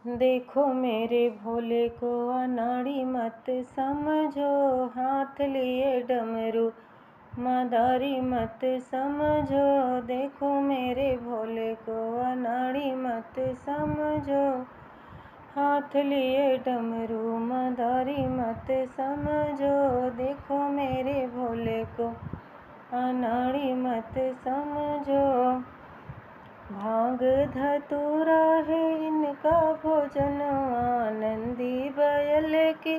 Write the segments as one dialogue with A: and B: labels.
A: देखो मेरे भोले को अनाड़ी मत समझो, हाथ लिए डमरू मदारी मत समझो। देखो मेरे भोले को अनाड़ी मत समझो, हाथ लिए डमरू मदारी मत समझो। देखो मेरे भोले को अनाड़ी मत समझो। भांग धतूरा है इनका भोजन, आनंदी बैल की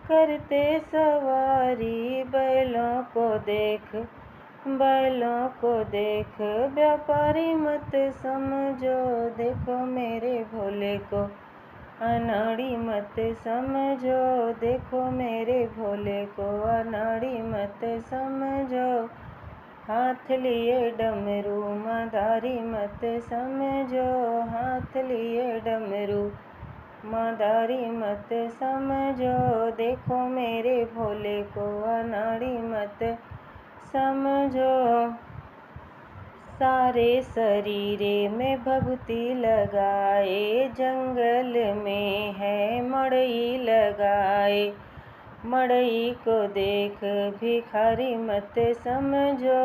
A: करते सवारी। बैलों को देख व्यापारी मत समझो। देखो मेरे भोले को अनाड़ी मत समझो। देखो मेरे भोले को अनाड़ी मत समझो, हाथ लिए डमरू मदारी मत समझो। हाथ लिए डमरू मदारी मत समझो। देखो मेरे भोले को अनाड़ी मत समझो। सारे शरीरे में भभूति लगाए, जंगल में है मड़ई लगाए। मड़ई को देख भिखारी मत समझो।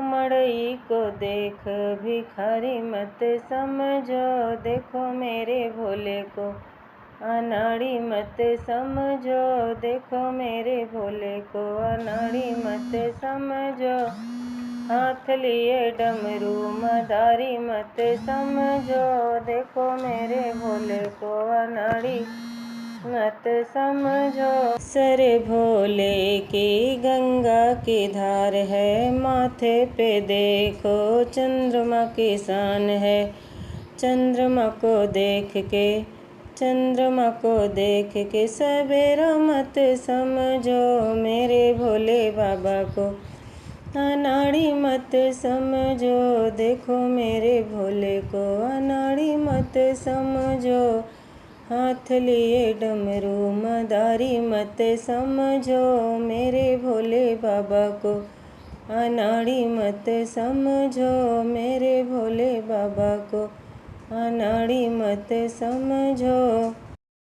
A: मड़ई को देख भिखारी मत समझो। देखो मेरे भोले को अनाड़ी मत समझो। देखो मेरे भोले को अनाड़ी मत समझो, हाथ लिए डमरू मदारी मत समझो। देखो मेरे भोले को अनाड़ी मत समझो। सर भोले की गंगा की धार है, माथे पे देखो चंद्रमा की शान है। चंद्रमा को देख के सवेरा मत समझो। मेरे भोले बाबा को अनाड़ी मत समझो। देखो मेरे भोले को अनाड़ी मत समझो, हाथ लिए डमरू मदारी मत समझो। मेरे भोले बाबा को अनाड़ी मत समझो। मेरे भोले बाबा को अनाड़ी मत समझो।